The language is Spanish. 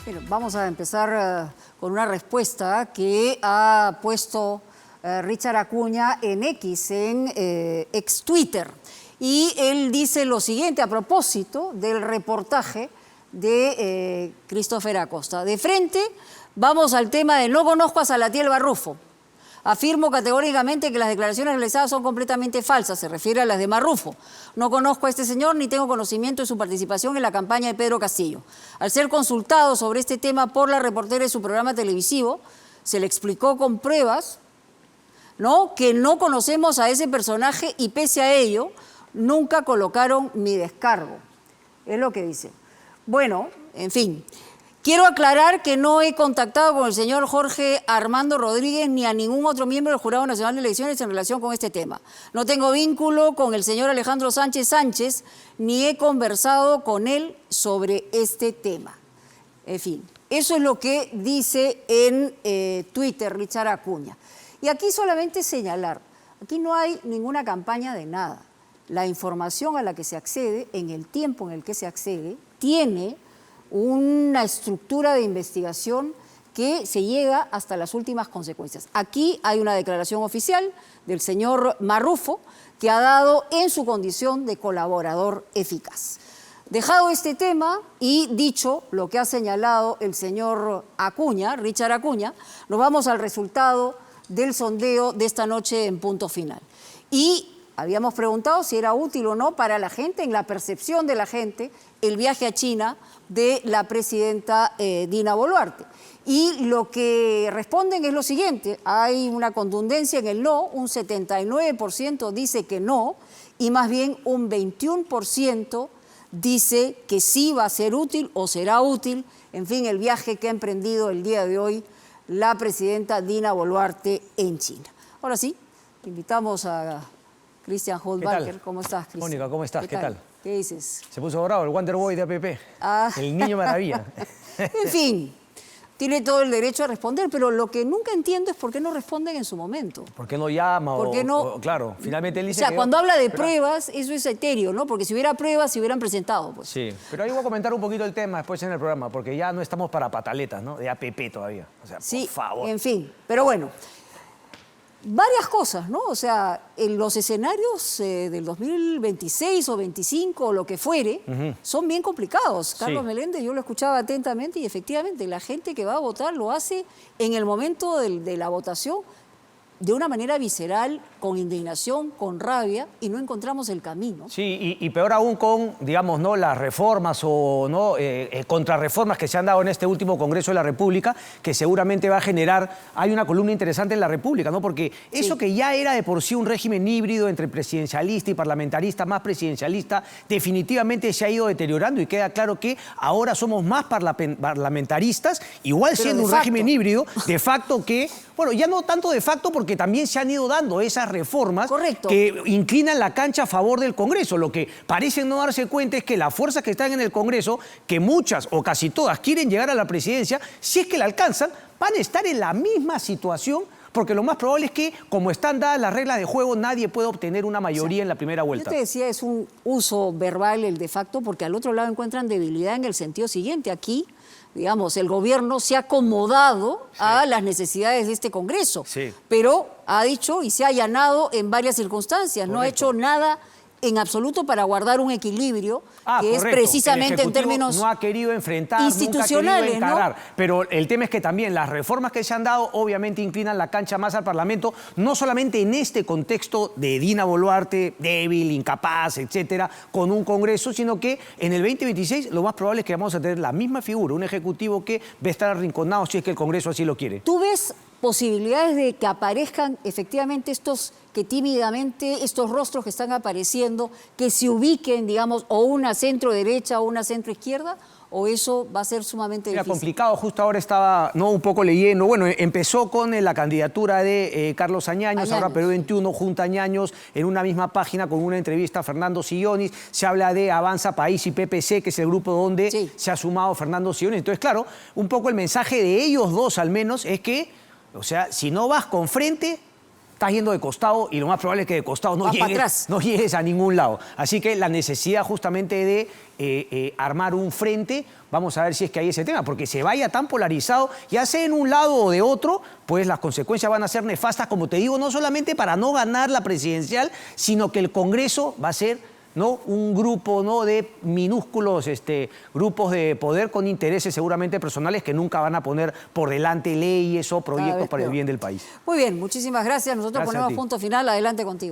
Bueno, vamos a empezar con una respuesta que ha puesto Richard Acuña en X, en ex Twitter. Y él dice lo siguiente a propósito del reportaje de Christopher Acosta. De frente, vamos al tema de no conozco a Salatiel Marrufo. Afirmo categóricamente que las declaraciones realizadas son completamente falsas, se refiere a las de Marrufo. No conozco a este señor ni tengo conocimiento de su participación en la campaña de Pedro Castillo. Al ser consultado sobre este tema por la reportera de su programa televisivo, se le explicó con pruebas, ¿no?, que no conocemos a ese personaje y pese a ello, nunca colocaron mi descargo. Es lo que dice. Bueno, en fin. Quiero aclarar que no he contactado con el señor Jorge Armando Rodríguez ni a ningún otro miembro del Jurado Nacional de Elecciones en relación con este tema. No tengo vínculo con el señor Alejandro Sánchez Sánchez, ni he conversado con él sobre este tema. En fin, eso es lo que dice en Twitter Richard Acuña. Y aquí solamente señalar, aquí no hay ninguna campaña de nada. La información a la que se accede, en el tiempo en el que se accede, tiene una estructura de investigación que se llega hasta las últimas consecuencias. Aquí hay una declaración oficial del señor Marrufo que ha dado en su condición de colaborador eficaz. Dejado este tema y dicho lo que ha señalado el señor Acuña, Richard Acuña, nos vamos al resultado del sondeo de esta noche en Punto Final. Y habíamos preguntado si era útil o no para la gente, en la percepción de la gente, el viaje a China de la presidenta Dina Boluarte. Y lo que responden es lo siguiente, hay una contundencia en el no, un 79% dice que no, y más bien un 21% dice que sí va a ser útil o será útil, en fin, el viaje que ha emprendido el día de hoy la presidenta Dina Boluarte en China. Ahora sí, invitamos a Christian Houellebecq. ¿Cómo estás, Christian? Mónica, ¿cómo estás? ¿Qué tal? ¿Qué dices? Se puso bravo el Wonder Boy de APP, el niño maravilla. En fin, tiene todo el derecho a responder, pero lo que nunca entiendo es por qué no responden en su momento. ¿Por qué no llama? Claro, finalmente él dice o sea, cuando habla de pruebas, eso es etéreo, ¿no? Porque si hubiera pruebas, se hubieran presentado, pues. Sí, pero ahí voy a comentar un poquito el tema después en el programa, porque ya no estamos para pataletas, ¿no? De APP todavía. O sea, sí, por favor. En fin, pero bueno. Varias cosas, ¿no? O sea, en los escenarios del 2026 o 25 o lo que fuere, son bien complicados. Carlos Meléndez, yo lo escuchaba atentamente y efectivamente la gente que va a votar lo hace en el momento de la votación de una manera visceral, con indignación, con rabia, y no encontramos el camino. Sí, y peor aún con, digamos, ¿no?, las reformas o no contrarreformas que se han dado en este último Congreso de la República, que seguramente va a generar, hay una columna interesante en la República, ¿no? Porque eso que ya era de por sí un régimen híbrido entre presidencialista y parlamentarista, más presidencialista, definitivamente se ha ido deteriorando y queda claro que ahora somos más parlamentaristas, igual siendo un régimen híbrido, de facto que, bueno, ya no tanto de facto porque también se han ido dando esas reformas que inclinan la cancha a favor del Congreso. Lo que parecen no darse cuenta es que las fuerzas que están en el Congreso, que muchas o casi todas quieren llegar a la presidencia, si es que la alcanzan, van a estar en la misma situación, porque lo más probable es que, como están dadas las reglas de juego, nadie puede obtener una mayoría en la primera vuelta. Yo te decía, es un uso verbal el de facto, porque al otro lado encuentran debilidad en el sentido siguiente. Aquí, digamos, el gobierno se ha acomodado a las necesidades de este Congreso, pero ha dicho y se ha allanado en varias circunstancias, no ha hecho nada en absoluto para guardar un equilibrio que es precisamente en términos no ha querido enfrentar, institucionales, nunca ha querido encarar, ¿no? Pero el tema es que también las reformas que se han dado obviamente inclinan la cancha más al Parlamento, no solamente en este contexto de Dina Boluarte, débil, incapaz, etcétera, con un Congreso, sino que en el 2026 lo más probable es que vamos a tener la misma figura, un Ejecutivo que va a estar arrinconado si es que el Congreso así lo quiere. ¿Tú ves posibilidades de que aparezcan efectivamente que tímidamente estos rostros que están apareciendo, que se ubiquen, digamos, o una centro derecha o una centro izquierda, o eso va a ser sumamente difícil? Complicado, justo ahora estaba un poco leyendo, bueno, empezó con la candidatura de Carlos Añaños, ahora Perú 21 junta a Añaños en una misma página con una entrevista a Fernando Sillonis, se habla de Avanza País y PPC, que es el grupo donde se ha sumado Fernando Sillonis. Entonces, claro, un poco el mensaje de ellos dos al menos es que, o sea, si no vas con frente, estás yendo de costado y lo más probable es que de costado no llegues a ningún lado. Así que la necesidad justamente de armar un frente, vamos a ver si es que hay ese tema, porque se vaya tan polarizado, ya sea en un lado o de otro, pues las consecuencias van a ser nefastas, como te digo, no solamente para no ganar la presidencial, sino que el Congreso va a ser, ¿no?, un grupo, ¿no?, de minúsculos grupos de poder con intereses seguramente personales que nunca van a poner por delante leyes o proyectos para el bien del país. Muy bien, muchísimas gracias. Nosotros ponemos punto final. Adelante contigo.